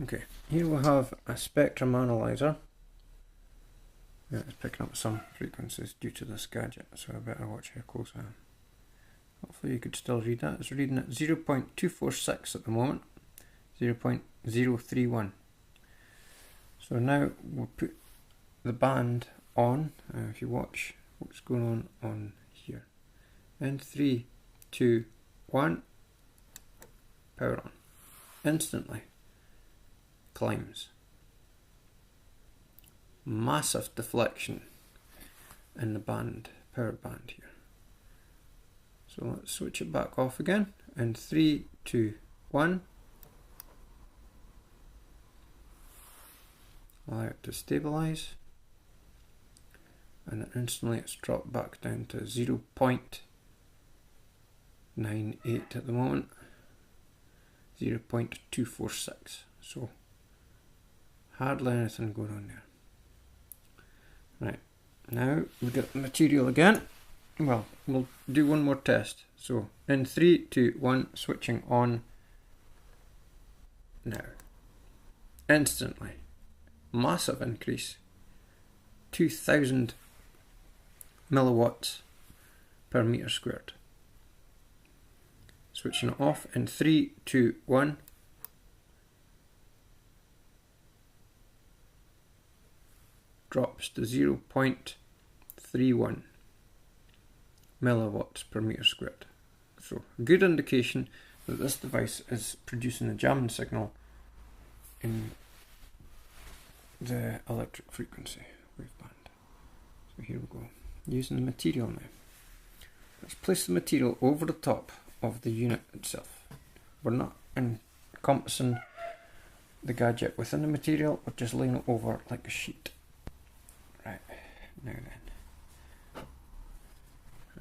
Okay, here we have a spectrum analyzer. Yeah, it's picking up some frequencies due to this gadget, so I better watch how close I am. Hopefully you could still read that. It's reading at 0.246 at the moment, 0.031. So now we'll put the band on. If you watch what's going on here. In 3, 2, 1, power on. Instantly climbs. Massive deflection in the band, power band here. So let's switch it back off again. In 3, 2, 1. Allow it to stabilize. And then instantly it's dropped back down to 0.98 at the moment. 0.246. So hardly anything going on there. Right, now we get the material again. Well, we'll do one more test. So in 3, 2, 1, switching on now. Instantly, massive increase, 2000 milliwatts per meter squared. Switching it off in 3, 2, 1. Drops to 0.31 milliwatts per meter squared. So a good indication that this device is producing a jamming signal in the electric frequency waveband. So here we go, using the material now. Let's place the material over the top of the unit itself. We're not encompassing the gadget within the material, we're just laying it over like a sheet. Right, now then,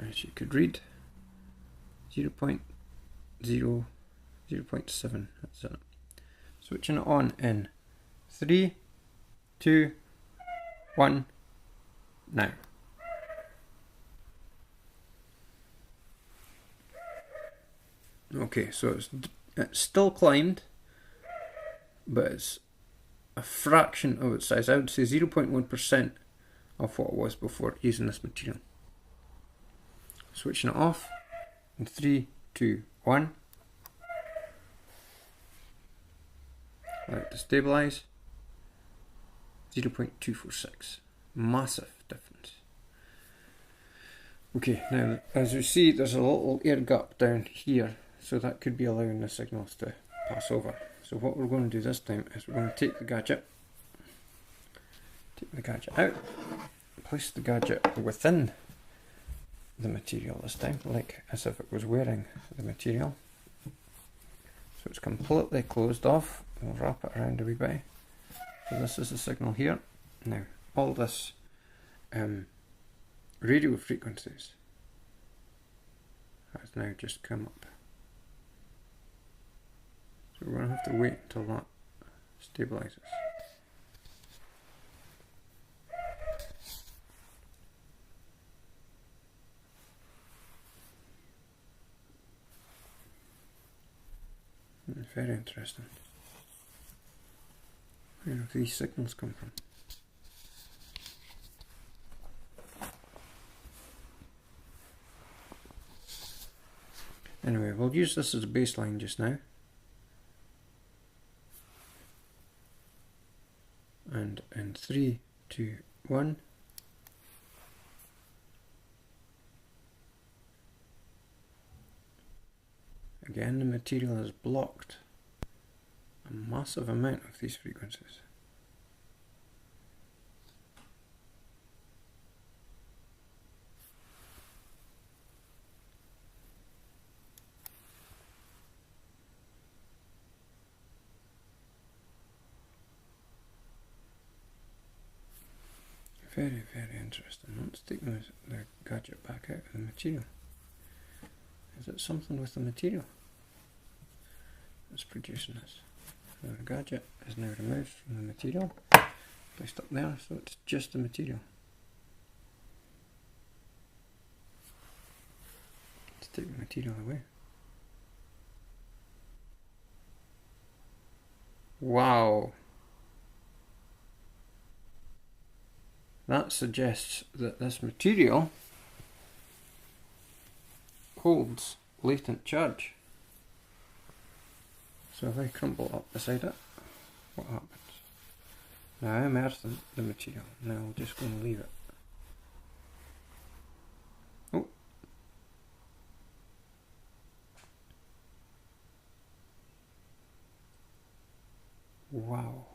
as you could read, 0.7, that's it. Switching it on in 3, 2, 1, now. Okay, so it's still climbed, but it's a fraction of its size. I would say 0.1% of what it was before using this material. Switching it off in 3, 2, 1. Allow it to stabilize. 0.246. Massive difference. Okay, now as you see, there's a little air gap down here, so that could be allowing the signals to pass over. So what we're going to do this time is we're going to take the gadget out, place the gadget within the material this time, like as if it was wearing the material. So it's completely closed off. We'll wrap it around a wee bit. So this is the signal here. Now all this radio frequencies has now just come up. So we're going to have to wait until that stabilizes. Very interesting. Where do these signals come from? Anyway, we'll use this as a baseline just now. And in 3, 2, 1. Again, the material has blocked a massive amount of these frequencies. Very, very interesting. Let's take the gadget back out of the material. Is it something with the material that's producing this? So the gadget is now removed from the material, placed up there, so it's just the material. Let's take the material away. Wow. That suggests that this material holds latent charge. So if I crumble up beside it, what happens? Now I immerse the material. Now I'm just going to leave it. Oh. Wow.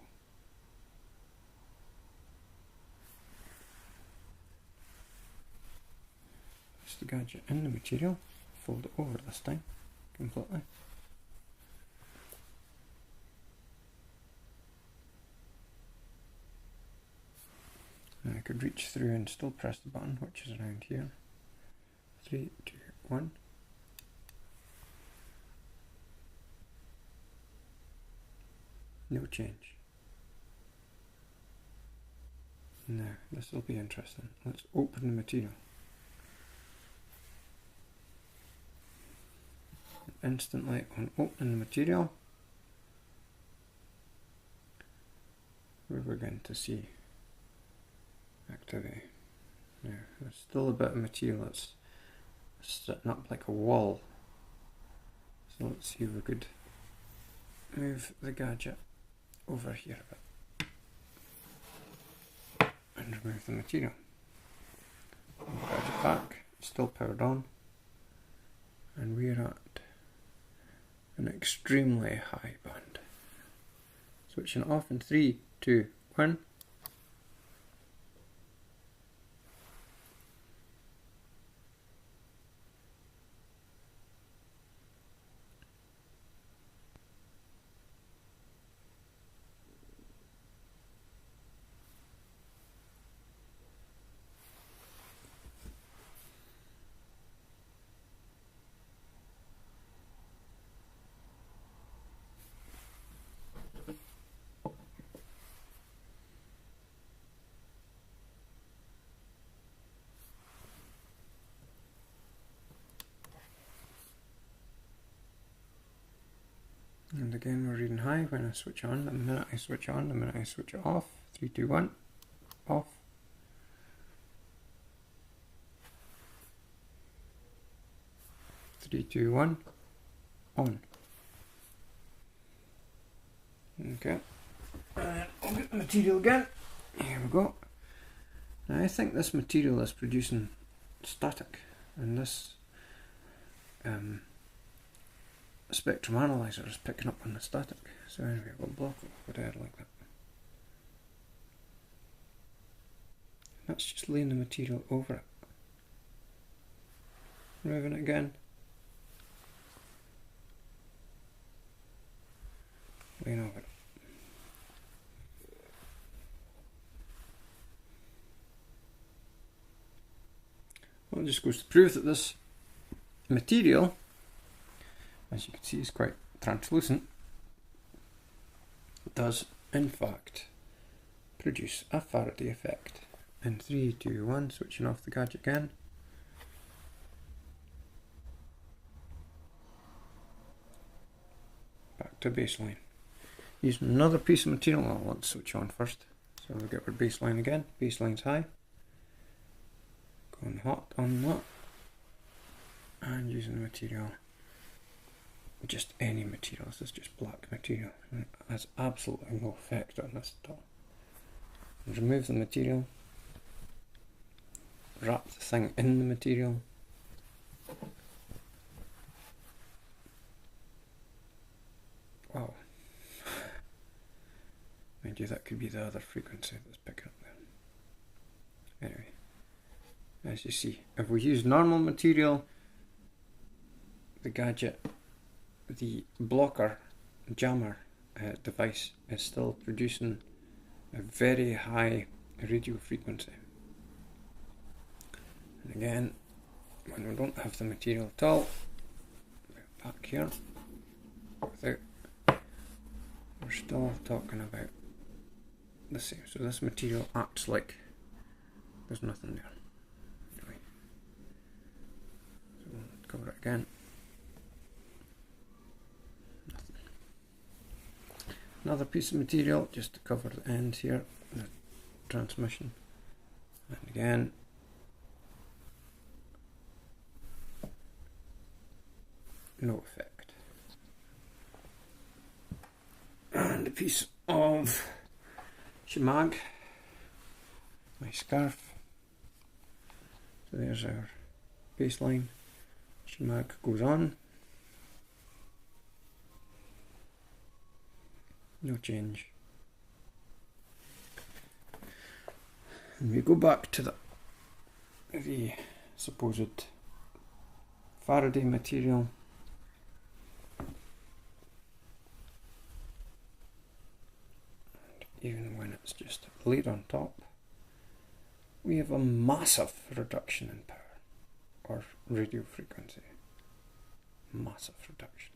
Place the gadget in the material, fold it over this time completely. And I could reach through and still press the button, which is around here. 3, 2, 1. No change. Now, this will be interesting. Let's open the material. Instantly, on opening the material, we're going to see activity. Now, there's still a bit of material that's sitting up like a wall. So let's see if we could move the gadget over here a bit and remove the material. The gadget back, still powered on, and we're at an extremely high band. Switching it off in 3, 2, 1. And again we're reading high when I switch on. The minute I switch on, the minute I switch it off. 3, 2, 1, off. Three, two, one, on. Okay. And I'll get the material again. Here we go. Now I think this material is producing static, and this spectrum analyzer is picking up on the static. So anyway, we'll block it over there like that. That's just laying the material over it. Moving it again. Laying over it. Well, it just goes to prove that this material, as you can see, is quite translucent. It does, in fact, produce a Faraday effect. In 3, 2, 1, switching off the gadget again. Back to baseline. Using another piece of material. Well, let's switch on first. So we'll get our baseline again. Baseline's high. Going hot on that. And using the material. Just any material. This is just black material. It has absolutely no effect on this at all. Remove the material. Wrap the thing in the material. Wow. Mind you, that could be the other frequency that's picking up there. Anyway, as you see, if we use normal material, the gadget, the blocker jammer device is still producing a very high radio frequency. And again, when we don't have the material at all, back here, without, we're still talking about the same. So this material acts like there's nothing there. Anyway, so we'll cover it again. Nothing. another piece of material just to cover the end here, the transmission, and again no effect. And a piece of shemag, my scarf. So there's our baseline. Shemag goes on. No change. And we go back to the supposed Faraday material. And even when it's just laid on top, we have a massive reduction in power, or radio frequency. Massive reduction.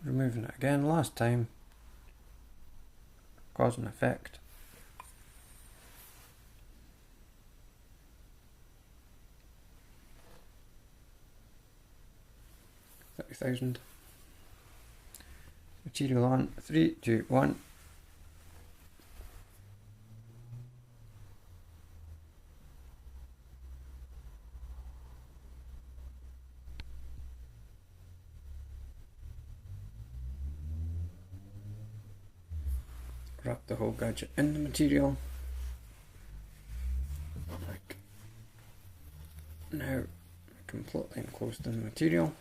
Removing it again, last time, cause and effect. $30,000. Material on, 3, 2, 1. Wrap the whole gadget in the material. Like now, completely enclosed in the material.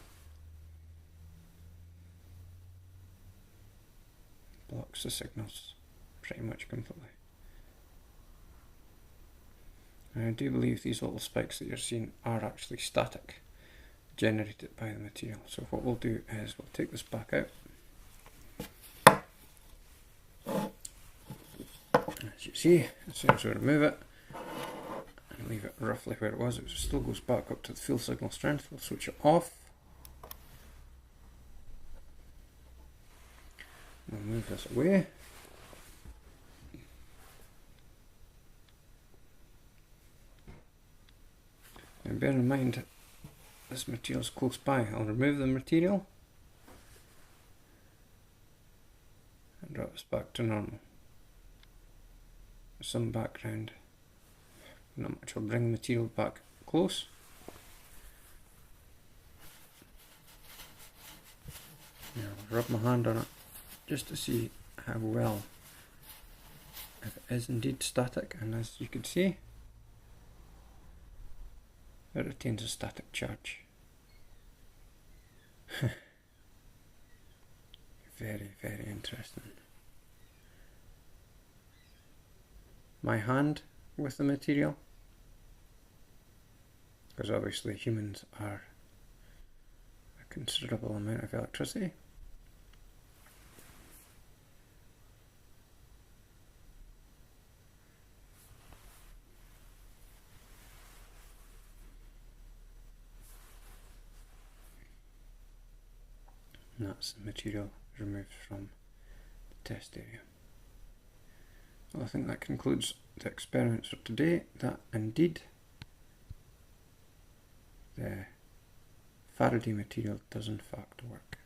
Blocks the signals pretty much completely. And I do believe these little spikes that you're seeing are actually static, generated by the material. So what we'll do is we'll take this back out. As you see, as soon as we remove it and leave it roughly where it was, it still goes back up to the full signal strength. We'll switch it off. We'll move this away. And bear in mind, this material is close by. I'll remove the material and drop this back to normal. Some background, not much. I'll bring the material back close. Now I'll rub my hand on it just to see how well, if it is indeed static, and as you can see, it retains a static charge. Very, very interesting. My hand with the material, because obviously humans are a considerable amount of electricity. And that's the material removed from the test area. Well, I think that concludes the experiments for today, that indeed the Faraday material does in fact work.